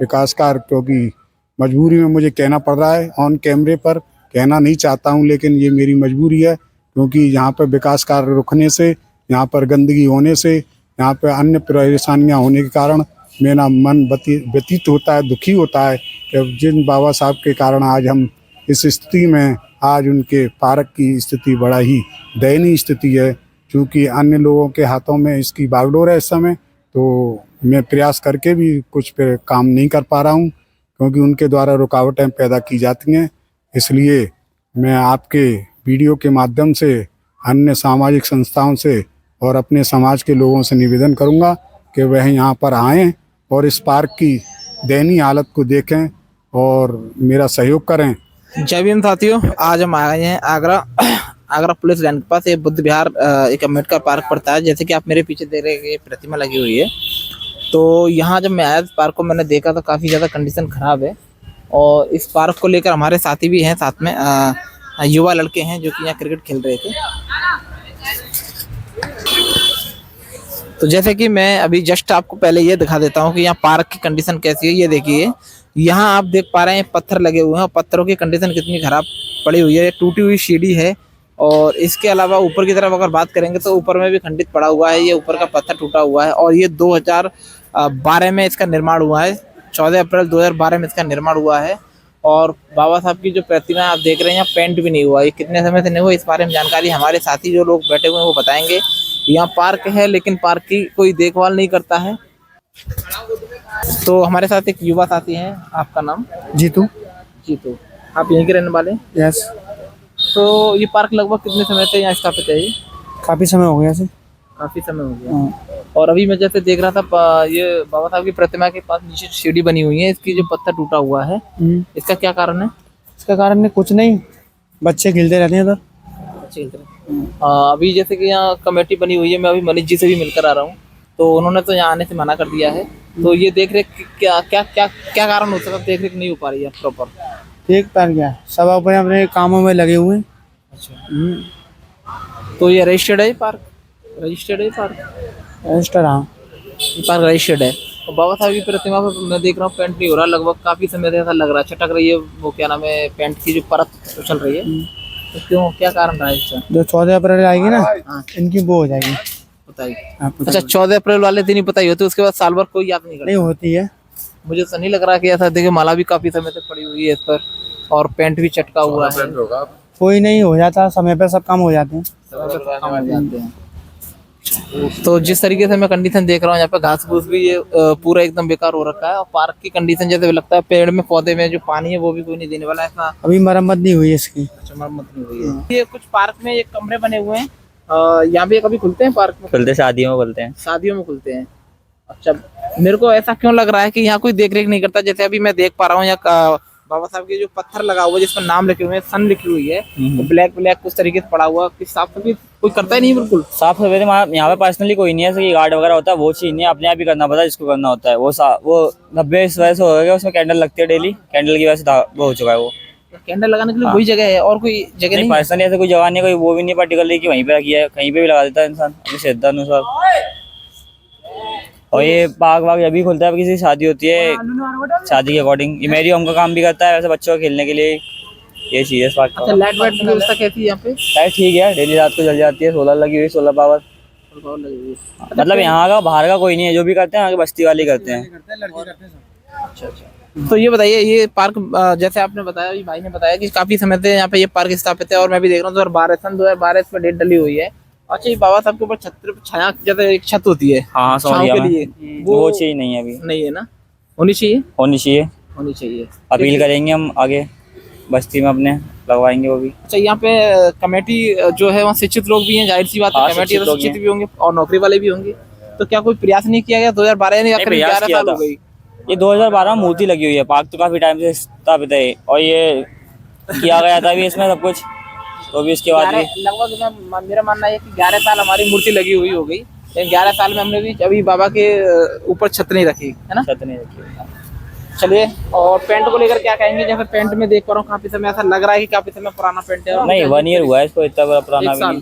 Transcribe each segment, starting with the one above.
विकास कार्य, क्योंकि मजबूरी में मुझे कहना पड़ रहा है, ऑन कैमरे पर कहना नहीं चाहता हूँ, लेकिन ये मेरी मजबूरी है, क्योंकि यहाँ पर विकास कार्य रुकने से, यहाँ पर गंदगी होने से, यहाँ पर अन्य परेशानियाँ होने के कारण मेरा मन व्यतीत होता है, दुखी होता है कि जिन बाबा साहब के कारण आज हम इस स्थिति में, आज उनके पार्क की स्थिति बड़ा ही दयनीय स्थिति है। क्योंकि अन्य लोगों के हाथों में इसकी बागडोर है इस समय, तो मैं प्रयास करके भी कुछ पे काम नहीं कर पा रहा हूँ, क्योंकि उनके द्वारा रुकावटें पैदा की जाती हैं। इसलिए मैं आपके वीडियो के माध्यम से अन्य सामाजिक संस्थाओं से और अपने समाज के लोगों से निवेदन करूँगा कि वह यहाँ पर आएँ और इस पार्क की दयनीय हालत को देखें और मेरा सहयोग करें। जय भीम साथियों, आज हम आ गए हैं आगरा पुलिस लाइन के पास। ये बुद्ध विहार एक अम्बेडकर पार्क पड़ता है। जैसे कि आप मेरे पीछे देख रहे हैं, ये प्रतिमा लगी हुई है। तो यहाँ जब मैं आया पार्क को मैंने देखा तो काफ़ी ज़्यादा कंडीशन ख़राब है। और इस पार्क को लेकर हमारे साथी भी हैं, साथ में युवा लड़के हैं जो कि यहाँ क्रिकेट खेल रहे थे। तो जैसे कि मैं अभी जस्ट आपको पहले ये दिखा देता हूँ कि यहाँ पार्क की कंडीशन कैसी है। ये देखिए, यहाँ आप देख पा रहे हैं पत्थर लगे हुए हैं और पत्थरों की कंडीशन कितनी ख़राब पड़ी हुई है। टूटी हुई सीढ़ी है। और इसके अलावा ऊपर की तरफ अगर बात करेंगे तो ऊपर में भी खंडित पड़ा हुआ है। ये ऊपर का पत्थर टूटा हुआ है और ये 2012 में इसका निर्माण हुआ है। 14 अप्रैल 2012 में इसका निर्माण हुआ है। और बाबा साहब की जो प्रतिमा आप देख रहे हैं, यहाँ पेंट भी नहीं हुआ। ये कितने समय से नहीं हुआ, इस बारे में जानकारी हमारे साथी जो लोग बैठे हुए हैं वो बताएंगे। यहाँ पार्क है लेकिन पार्क की कोई देखभाल नहीं करता है। तो हमारे साथ एक युवा साथी हैं, आपका नाम? जीतू। जीतू, आप यहीं के रहने वाले? यस। तो ये पार्क लगभग कितने समय से यहाँ स्थापित है? ये काफ़ी समय हो गया से। काफ़ी समय हो गया। और अभी मैं जैसे देख रहा था, ये बाबा साहब की प्रतिमा के पास नीचे सीढ़ी बनी हुई है, इसकी जो पत्थर टूटा हुआ है, इसका क्या कारण है? इसका कारण कुछ नहीं, बच्चे खेलते रहते हैं इधर। बच्चे खेलते रहते हैं। अभी जैसे कि यहाँ कमेटी बनी हुई है, मैं अभी मनीष जी से भी मिलकर आ रहा हूँ, तो उन्होंने तो यहाँ आने से मना कर दिया है। तो ये देख रेख क्या क्या क्या क्या कारण हो सकता है? देख रेख नहीं हो पा रही है प्रॉपर। देख पा क्या, सब अपने अपने कामों में लगे हुए हैं। अच्छा। तो ये रजिस्टर्ड है पार्क? रजिस्टर्ड है पार्क? रजिस्टर, हाँ। ये पार्क रजिस्टर्ड है। और बाबा साहब की प्रतिमा पर मैं देख रहा हूँ पेंट नहीं हो रहा, लगभग काफ़ी समय से ऐसा लग रहा है। चटक रही है, वो क्या नाम है, पेंट की जो परत उछल रही है। तो क्यों, क्या कारण रहा है इसका? जो 14 अप्रैल आएगी ना, इनकी वो हो जाएगी। अच्छा, 14 अप्रैल वाले दिन ही पता ही होती है, उसके बाद साल भर कोई याद नहीं करता? नहीं होती है। मुझे तो नहीं लग रहा कि ऐसा। देखिए, माला भी काफी समय तक पड़ी हुई है इस पर और पेंट भी चटका हुआ है। कोई नहीं, हो जाता समय पे, सब काम हो जाते हैं। तो जिस तरीके से मैं कंडीशन देख रहा हूँ यहाँ पे, घास फूस भी ये पूरा एकदम बेकार हो रखा है। और पार्क की कंडीशन जैसे लगता है पेड़ में पौधे में जो पानी है वो भी कोई नहीं देने वाला, ऐसा। अभी मरम्मत नहीं हुई इसकी। अच्छा, मरम्मत नहीं हुई है। ये कुछ पार्क में ये कमरे बने हुए हैं, यहाँ पे कभी खुलते हैं पार्क में? खुलते, शादियों में खुलते हैं। शादियों में खुलते हैं। अच्छा, मेरे को ऐसा क्यों लग रहा है कि यहाँ कोई देख रेख नहीं करता? जैसे अभी मैं देख पा रहा हूँ यहाँ बाबा साहब के जो पत्थर लगा हुआ है जिस पर नाम लिखे हुए हैं, सन लिखी हुई है, तो ब्लैक ब्लैक कुछ तरीके से पड़ा हुआ है। साफ सफाई कोई करता ही नहीं बिल्कुल। साफ सफाई यहाँ पे पर्सनली कोई नहीं है, जैसे कि गार्ड वगैरह होता है वो चीज नहीं है, अपने आप ही करना पड़ता है जिसको करना होता है। वो 90 इस वजह से हो गया, उसमें कैंडल लगती है डेली, कैंडल की वजह से वो हो चुका है। वो कैंडल लगाने के लिए वही जगह है और कोई जगह नहीं? पर्सनली ऐसे कोई जगह नहीं, कोई वो भी नहीं पर्टिकुलरली कि वहीं पे रखी है, कहीं पे भी लगा देता है इंसान अपनी श्रद्धा अनुसार। और ये पार्क वाग अभी खुलता है, किसी शादी होती है, शादी के अकॉर्डिंग। ये मेरी होम का काम भी करता है, वैसे बच्चों को खेलने के लिए ये चीज है इस पार्क का। अच्छा, लाइट वाइट की व्यवस्था कैसी है यहाँ पे? लाइट ठीक है, डेली रात को जल जाती है, सोलर लगी हुई, सोलर पावर लगी हुई है। मतलब यहाँ का बाहर का कोई नहीं है, जो भी करते हैं आगे बस्ती वाले करते हैं। अच्छा अच्छा। तो ये बताइए, ये पार्क जैसे आपने बताया, भाई ने बताया कि काफी समय से यहाँ पे ये पार्क स्थापित है और मैं भी देख रहा हूँ 2012 इस पर डेट डली हुई है। अच्छा, ये बाबा साहब के ऊपर छत्र छाया जैसे एक छत होती है, हाँ छांव के लिए, वो चीज नहीं है, अभी नहीं है ना? होनी चाहिए, होनी चाहिए, होनी चाहिए। अपील करेंगे हम आगे बस्ती में अपने, लगवाएंगे वो भी। अच्छा, यहाँ पे कमेटी जो है वहाँ शिक्षित लोग भी हैं, जाहिर सी बात है, कमेटी तो शिक्षित भी होंगे और नौकरी वाले भी होंगे। तो क्या कोई प्रयास नहीं किया गया? 2012 यानी 11 साल हो गई। ये 2012 में मूर्ति लगी हुई है, पार्क तो काफी टाइम से स्थापित है और ये किया गया था अभी इसमें सब कुछ, तो भी इसके बाद लगभग मेरा मानना है कि 11 साल हमारी मूर्ति लगी हुई हो गई, लेकिन 11 साल में हमने भी अभी बाबा के ऊपर छत नहीं रखी है ना? छत नहीं रखी। चलिए, और पेंट को लेकर क्या कहेंगे? जैसे पेंट में देख पा रहा हूँ काफी समय, ऐसा लग रहा है कि काफी समय पुराना पेंट है। नहीं, 1 ईयर हुआ है इसको, इतना पुराना भी नहीं।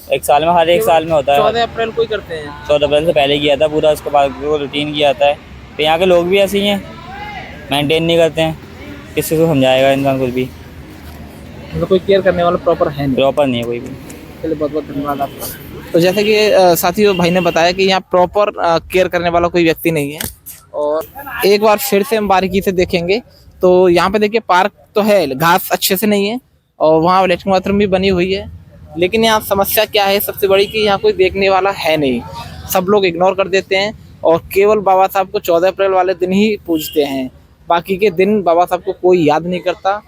एक साल में, हर एक साल में होता है। 14 अप्रैल को ही करते हैं? 14 अप्रैल से पहले किया था पूरा, उसके बाद वो रूटीन किया जाता है। तो यहाँ के लोग भी ऐसे ही हैं, मेंटेन नहीं करते हैं, किसी को समझाएगा इंसान कुछ भी, मतलब कोई केयर करने वाला प्रॉपर है नहीं। प्रॉपर नहीं है कोई भी। चलिए बहुत बहुत धन्यवाद आपका। तो जैसे कि साथियों भाई ने बताया कि यहाँ प्रॉपर केयर करने वाला कोई व्यक्ति नहीं है। और एक बार फिर से हम बारीकी से देखेंगे तो यहाँ पे देखिए पार्क तो है, घास अच्छे से नहीं है और वहाँ लैट्रिन बाथरूम भी बनी हुई है, लेकिन यहाँ समस्या क्या है सबसे बड़ी कि यहाँ कोई देखने वाला है नहीं। सब लोग इग्नोर कर देते हैं और केवल बाबा साहब को 14 अप्रैल वाले दिन ही पूजते हैं, बाकी के दिन बाबा साहब को कोई याद नहीं करता।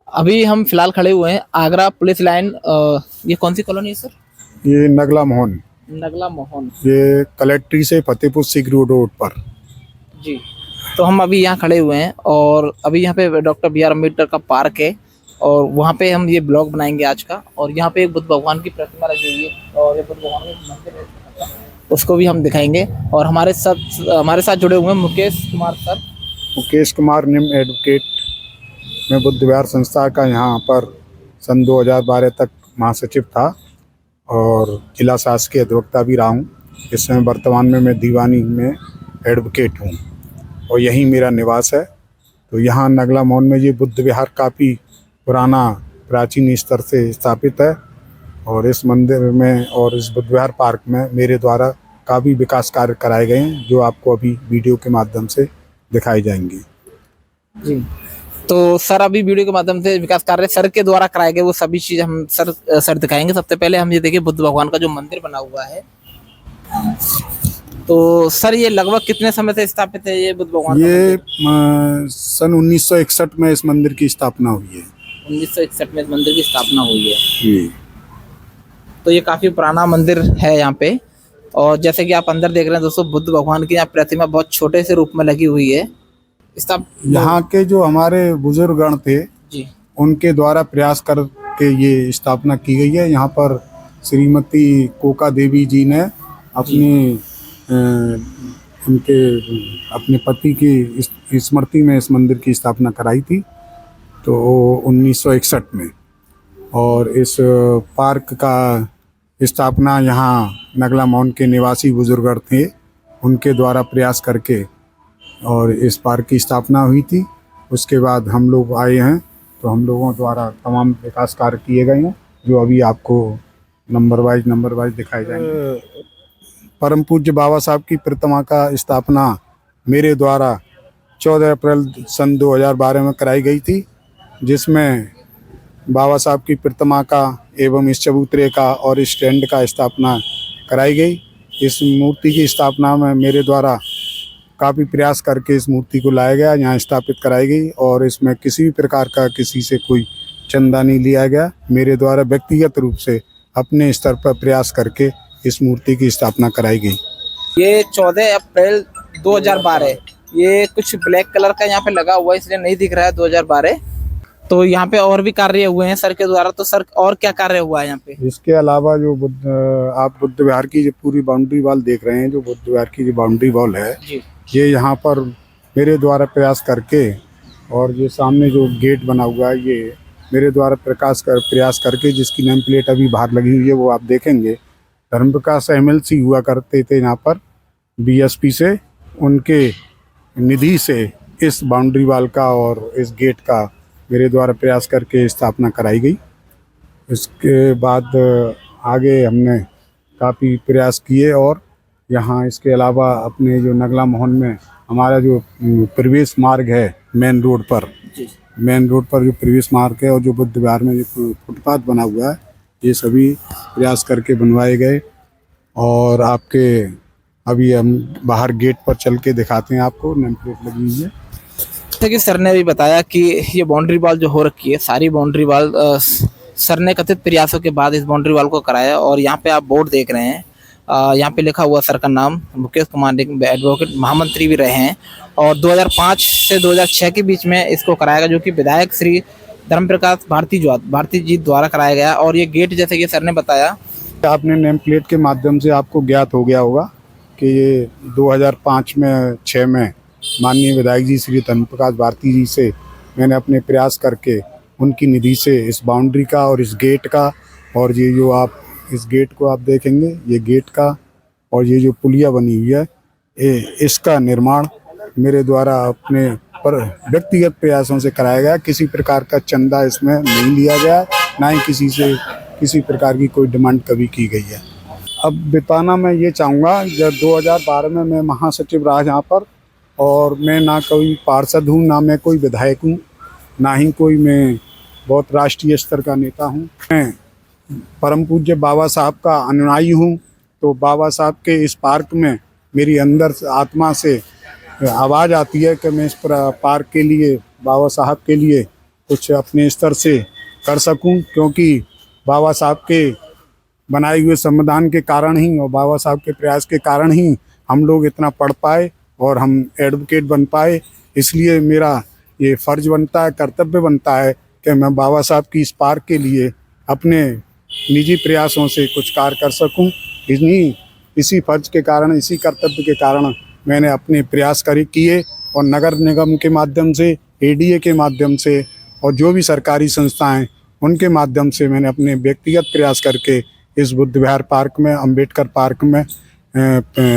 अभी हम फिलहाल खड़े हुए हैं आगरा पुलिस लाइन। ये कौन सी कॉलोनी है सर? ये नगला मोहन, नगला मोहन ये कलेक्ट्री से फतेहपुर सीकरी रोड पर। जी। तो हम अभी यहाँ खड़े हुए हैं और अभी यहाँ पे डॉक्टर बी आर अम्बेडकर का पार्क है और वहाँ पे हम ये ब्लॉग बनाएंगे आज का। और यहाँ पे एक बुद्ध भगवान की प्रतिमा लगी हुई है और ये बुद्ध भगवान का मंदिर है, उसको भी हम दिखाएंगे। और हमारे साथ जुड़े हुए हैं मुकेश कुमार सर। मुकेश कुमार निम एडवोकेट, मैं बुद्ध विहार संस्था का यहाँ पर सन 2012 तक महासचिव था और जिला शासकीय अधिवक्ता भी रहा हूँ। इस समय वर्तमान में मैं दीवानी में एडवोकेट हूँ और यहीं मेरा निवास है। तो यहाँ नगला मोहन में ये बुद्ध विहार काफ़ी पुराना प्राचीन स्तर से स्थापित है और इस मंदिर में और इस बुद्ध विहार पार्क में मेरे द्वारा काफ़ी विकास कार्य कराए गए हैं जो आपको अभी वीडियो के माध्यम से दिखाए जाएंगे। जी। तो सर अभी वीडियो के माध्यम से विकास कार्य सर के द्वारा कराए गए वो सभी चीज़ हम सर दिखाएंगे। सबसे पहले हम ये देखिए बुद्ध भगवान का जो मंदिर बना हुआ है। तो सर ये लगभग कितने समय से स्थापित है ये बुद्ध भगवान ये सन 1961 में इस मंदिर की स्थापना हुई है। 1961 में इस मंदिर की स्थापना हुई है। जी। तो ये काफ़ी पुराना मंदिर है यहाँ पे। और जैसे कि आप अंदर देख रहे हैं दोस्तों, बुद्ध भगवान की यहाँ प्रतिमा बहुत छोटे से रूप में लगी हुई है। यहाँ के जो हमारे बुजुर्गगण थे जी, उनके द्वारा प्रयास करके ये स्थापना की गई है। यहाँ पर श्रीमती कोका देवी जी ने अपने पति की स्मृति में इस मंदिर की स्थापना कराई थी तो 1961 में। और इस पार्क का स्थापना यहाँ नगला मोहन के निवासी बुजुर्ग थे उनके द्वारा प्रयास करके और इस पार्क की स्थापना हुई थी। उसके बाद हम लोग आए हैं तो हम लोगों द्वारा तमाम विकास कार्य किए गए हैं जो अभी आपको नंबर वाइज दिखाए जाएंगे। परम पूज्य बाबा साहब की प्रतिमा का स्थापना मेरे द्वारा 14 अप्रैल सन 2012 में कराई गई थी, जिसमें बाबा साहब की प्रतिमा का एवं इस चबूतरे का और इस स्टैंड का स्थापना कराई गई। इस मूर्ति की स्थापना में मेरे द्वारा काफ़ी प्रयास करके इस मूर्ति को लाया गया, यहाँ स्थापित कराई गई और इसमें किसी भी प्रकार का किसी से कोई चंदा नहीं लिया गया। मेरे द्वारा व्यक्तिगत रूप से अपने स्तर पर प्रयास करके इस मूर्ति की स्थापना कराई गई। ये 14 अप्रैल 2012 ये कुछ ब्लैक कलर का यहाँ पे लगा हुआ है इसलिए नहीं दिख रहा है 2012। तो यहाँ पे और भी कार्य हुए हैं सर के द्वारा। तो सर और क्या कार्य हुआ है यहाँ पे? इसके अलावा जो आप बुद्ध विहार की जो पूरी बाउंड्री वॉल देख रहे हैं, जो बुद्ध विहार की जो बाउंड्री वॉल है जी, ये यहाँ पर मेरे द्वारा प्रयास करके और ये सामने जो गेट बना हुआ है ये मेरे द्वारा प्रयास करके जिसकी नेम प्लेट अभी बाहर लगी हुई है वो आप देखेंगे। धर्म प्रकाश MLC हुआ करते थे यहाँ पर BSP से, उनके निधि से इस बाउंड्री वॉल का और इस गेट का मेरे द्वारा प्रयास करके स्थापना कराई गई। इसके बाद आगे हमने काफ़ी प्रयास किए और यहाँ इसके अलावा अपने जो नगला मोहन में हमारा जो प्रवेश मार्ग है मेन रोड पर जो प्रवेश मार्ग है और जो बुद्ध विहार में जो फुटपाथ बना हुआ है ये सभी प्रयास करके बनवाए गए। और आपके अभी हम बाहर गेट पर चल के दिखाते हैं आपको, नेम प्लेट लगी हुई है। जैसे कि सर ने भी बताया कि ये बाउंड्री वॉल जो हो रखी है सारी बाउंड्री वॉल सर ने कथित प्रयासों के बाद इस बाउंड्री वॉल को कराया। और यहाँ पे आप बोर्ड देख रहे हैं, यहाँ पे लिखा हुआ सर का नाम मुकेश कुमार एडवोकेट महामंत्री भी रहे हैं और 2005 से 2006 के बीच में इसको कराया गया, जो कि विधायक श्री धर्म प्रकाश भारती जी द्वारा कराया गया। और ये गेट जैसे कि सर ने बताया, आपने नेम प्लेट के माध्यम से आपको ज्ञात हो गया होगा कि ये 2005 में 6 में माननीय विधायक जी श्री धर्म प्रकाश भारती जी से मैंने अपने प्रयास करके उनकी निधि से इस बाउंड्री का और इस गेट का और ये जो आप इस गेट को आप देखेंगे ये गेट का और ये जो पुलिया बनी हुई है इसका निर्माण मेरे द्वारा अपने पर व्यक्तिगत प्रयासों से कराया गया। किसी प्रकार का चंदा इसमें नहीं लिया गया, ना ही किसी से किसी प्रकार की कोई डिमांड कभी की गई है। अब बताना मैं ये चाहूँगा, जब 2012 में मैं महासचिव रहा यहाँ पर, और मैं ना कोई पार्षद हूँ, ना मैं कोई विधायक हूँ, ना ही कोई मैं बहुत राष्ट्रीय स्तर का नेता हूँ। मैं परम पूज्य बाबा साहब का अनुयायी हूँ। तो बाबा साहब के इस पार्क में मेरी अंदर से आत्मा से आवाज़ आती है कि मैं इस पार्क के लिए, बाबा साहब के लिए कुछ अपने स्तर से कर सकूं, क्योंकि बाबा साहब के बनाए हुए संविधान के कारण ही और बाबा साहब के प्रयास के कारण ही हम लोग इतना पढ़ पाए और हम एडवोकेट बन पाए। इसलिए मेरा ये फ़र्ज बनता है, कर्तव्य बनता है कि मैं बाबा साहब की इस पार्क के लिए अपने निजी प्रयासों से कुछ कार्य कर सकूं। इसी फर्ज के कारण, इसी कर्तव्य के कारण मैंने अपने प्रयास किए और नगर निगम के माध्यम से, एडीए के माध्यम से और जो भी सरकारी संस्थाएं उनके माध्यम से मैंने अपने व्यक्तिगत प्रयास करके इस बुद्ध विहार पार्क में, अंबेडकर पार्क में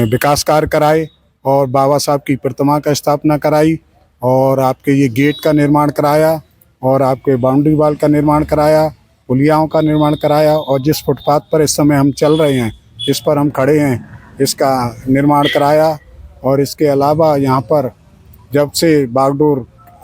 विकास कार्य कराए और बाबा साहब की प्रतिमा का स्थापना कराई और आपके ये गेट का निर्माण कराया और आपके बाउंड्री वॉल का निर्माण कराया, पुलियाओं का निर्माण कराया और जिस फुटपाथ पर इस समय हम चल रहे हैं, जिस पर हम खड़े हैं, इसका निर्माण कराया। और इसके अलावा यहाँ पर जब से बागडोर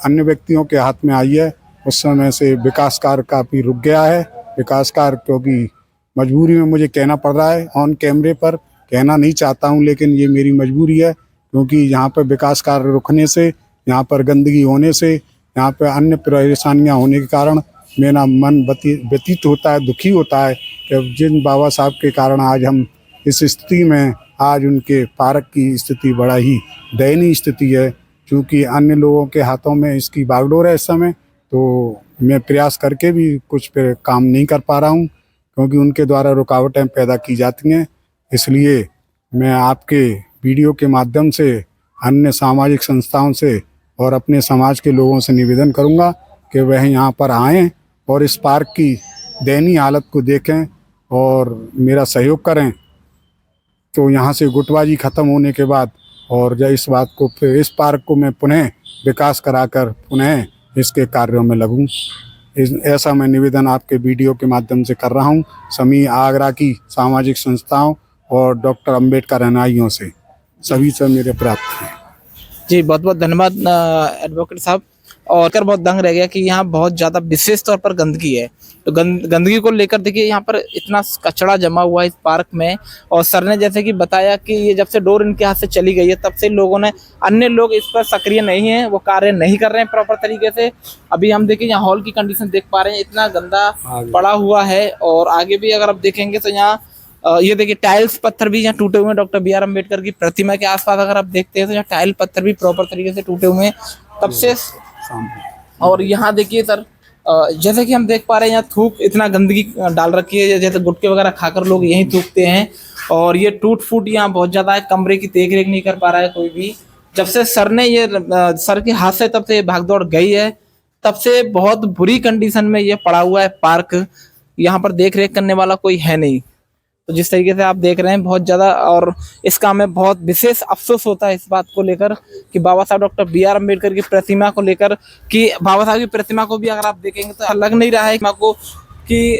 अन्य व्यक्तियों के हाथ में आई है, उस समय से विकास कार्य काफ़ी रुक गया है। विकास कार्य क्योंकि मजबूरी में मुझे कहना पड़ रहा है, ऑन कैमरे पर कहना नहीं चाहता हूँ, लेकिन ये मेरी मजबूरी है, क्योंकि यहाँ पर विकास कार्य रुकने से, यहाँ पर गंदगी होने से, यहाँ पर अन्य परेशानियाँ होने के कारण मेरा मन व्यतीत होता है, दुखी होता है कि जिन बाबा साहब के कारण आज हम इस स्थिति में, आज उनके पार्क की स्थिति बड़ा ही दयनीय स्थिति है। क्योंकि अन्य लोगों के हाथों में इसकी बागडोर है इस समय, तो मैं प्रयास करके भी कुछ पे काम नहीं कर पा रहा हूँ, क्योंकि उनके द्वारा रुकावटें पैदा की जाती हैं। इसलिए मैं आपके वीडियो के माध्यम से अन्य सामाजिक संस्थाओं से और अपने समाज के लोगों से निवेदन करूँगा कि वह यहाँ पर आएँ और इस पार्क की दयनीय हालत को देखें और मेरा सहयोग करें। तो यहाँ से गुटबाजी ख़त्म होने के बाद और जब इस बात को, फिर इस पार्क को मैं पुनः विकास कराकर पुनः इसके कार्यों में लगूँ, ऐसा मैं निवेदन आपके वीडियो के माध्यम से कर रहा हूँ सभी आगरा की सामाजिक संस्थाओं और डॉक्टर अंबेडकर अनुयायियों से, सभी से मेरे प्राप्त हैं। जी बहुत बहुत धन्यवाद एडवोकेट साहब। और कर बहुत दंग रह गया कि यहाँ बहुत ज़्यादा विशेष तौर पर गंदगी है। तो गंदगी को लेकर देखिए यहाँ पर इतना कचरा जमा हुआ है इस पार्क में। और सर ने जैसे कि बताया कि ये जब से डोर इनके हाथ से चली गई है, तब से लोगों ने, अन्य लोग इस पर सक्रिय नहीं हैं, वो कार्य नहीं कर रहे हैं प्रॉपर तरीके से। अभी हम देखिए यहाँ हॉल की कंडीशन देख पा रहे हैं, इतना गंदा पड़ा हुआ है। और आगे भी अगर आप देखेंगे तो यहाँ ये देखिए टाइल्स पत्थर भी यहाँ टूटे हुए हैं। डॉक्टर बी आर अम्बेडकर की प्रतिमा के आसपास अगर आप देखते हैं तो यहाँ टाइल पत्थर भी प्रॉपर तरीके से टूटे हुए हैं तब से। और यहाँ देखिए सर, जैसे कि हम देख पा रहे हैं यहाँ थूक, इतना गंदगी डाल रखी है, जैसे गुटके वगैरह खाकर लोग यहीं थूकते हैं। और ये टूट फूट यहाँ बहुत ज़्यादा है, कमरे की देख रेख नहीं कर पा रहा है कोई भी। जब से सर ने ये सर के हाथ से तब से भागदौड़ गई है, तब से बहुत बुरी कंडीशन में ये पड़ा हुआ है पार्क। यहाँ पर देख रेख करने वाला कोई है नहीं। तो जिस तरीके से आप देख रहे हैं बहुत ज़्यादा, और इस काम में बहुत विशेष अफसोस होता है इस बात को लेकर कि बाबा साहब डॉक्टर बी आर अम्बेडकर की प्रतिमा को लेकर, कि बाबा साहब की प्रतिमा को भी अगर आप देखेंगे तो लग नहीं रहा है को कि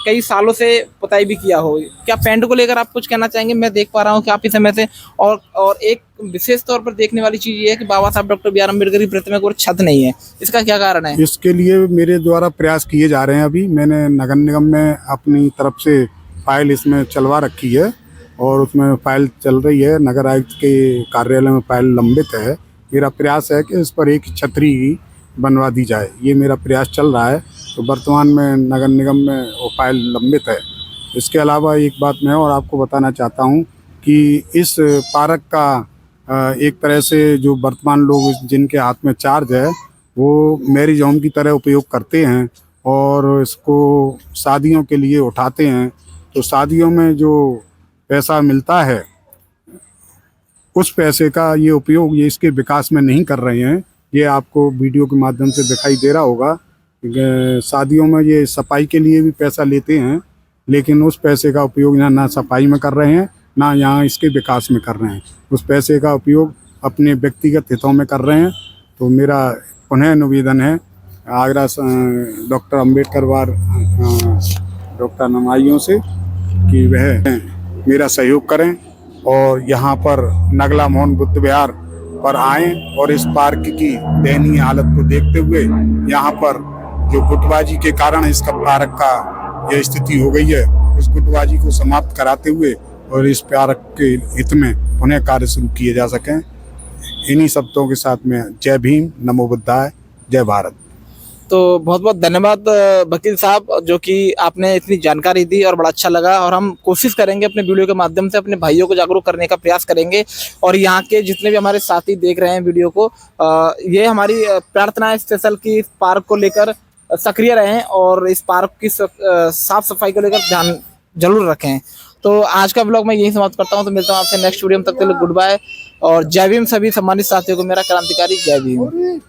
कई सालों से पुताई भी किया हो। क्या पेंट को लेकर आप कुछ कहना चाहेंगे? मैं देख पा रहा हूँ कि आप इस समय से, और एक विशेष तौर पर देखने वाली चीज़ ये है कि बाबा साहब डॉक्टर बी आर अम्बेडकर की प्रतिमा को छत नहीं है, इसका क्या कारण है? इसके लिए मेरे द्वारा प्रयास किए जा रहे हैं। अभी मैंने नगर निगम में अपनी तरफ से फाइल इसमें चलवा रखी है और उसमें फाइल चल रही है, नगर आयुक्त के कार्यालय में फाइल लंबित है। मेरा प्रयास है कि इस पर एक छतरी बनवा दी जाए, ये मेरा प्रयास चल रहा है। तो वर्तमान में नगर निगम में वो फाइल लंबित है। इसके अलावा एक बात मैं और आपको बताना चाहता हूँ कि इस पार्क का एक तरह से जो वर्तमान लोग जिनके हाथ में चार्ज है, वो मैरिज होम की तरह उपयोग करते हैं और इसको शादियों के लिए उठाते हैं। तो शादियों में जो पैसा मिलता है, उस पैसे का ये उपयोग ये इसके विकास में नहीं कर रहे हैं। ये आपको वीडियो के माध्यम से दिखाई दे रहा होगा। शादियों में ये सफाई के लिए भी पैसा लेते हैं, लेकिन उस पैसे का उपयोग यहाँ ना सफाई में कर रहे हैं, ना यहाँ इसके विकास में कर रहे हैं। उस पैसे का उपयोग अपने व्यक्तिगत हितों में कर रहे हैं। तो मेरा पुनः निवेदन है आगरा डॉक्टर अम्बेडकर वार डॉक्टर नमाइयों से कि वह मेरा सहयोग करें और यहाँ पर नगला मोहन बुद्ध विहार पर आएं और इस पार्क की दयनीय हालत को देखते हुए यहाँ पर जो गुटबाजी के कारण इसका पार्क का यह स्थिति हो गई है, उस गुटबाजी को समाप्त कराते हुए और इस पार्क के हित में पुनः कार्य शुरू किए जा सकें। इन्हीं शब्दों के साथ में जय भीम, नमो बुद्धाय, जय भारत। तो बहुत बहुत धन्यवाद वकील साहब, जो कि आपने इतनी जानकारी दी और बड़ा अच्छा लगा। और हम कोशिश करेंगे अपने वीडियो के माध्यम से अपने भाइयों को जागरूक करने का प्रयास करेंगे। और यहाँ के जितने भी हमारे साथी देख रहे हैं वीडियो को, ये हमारी प्रार्थना है स्पेशल की इस पार्क को लेकर सक्रिय रहें और इस पार्क की साफ सफाई को लेकर ध्यान जरूर रखें। तो आज का ब्लॉग मैं यही समाप्त करता हूँ। तो मिलता हूँ आपसे नेक्स्ट वीडियो में, तब तक के लिए गुड बाय और जय भीम। सभी सम्मानित साथियों को मेरा क्रांतिकारी जय भीम।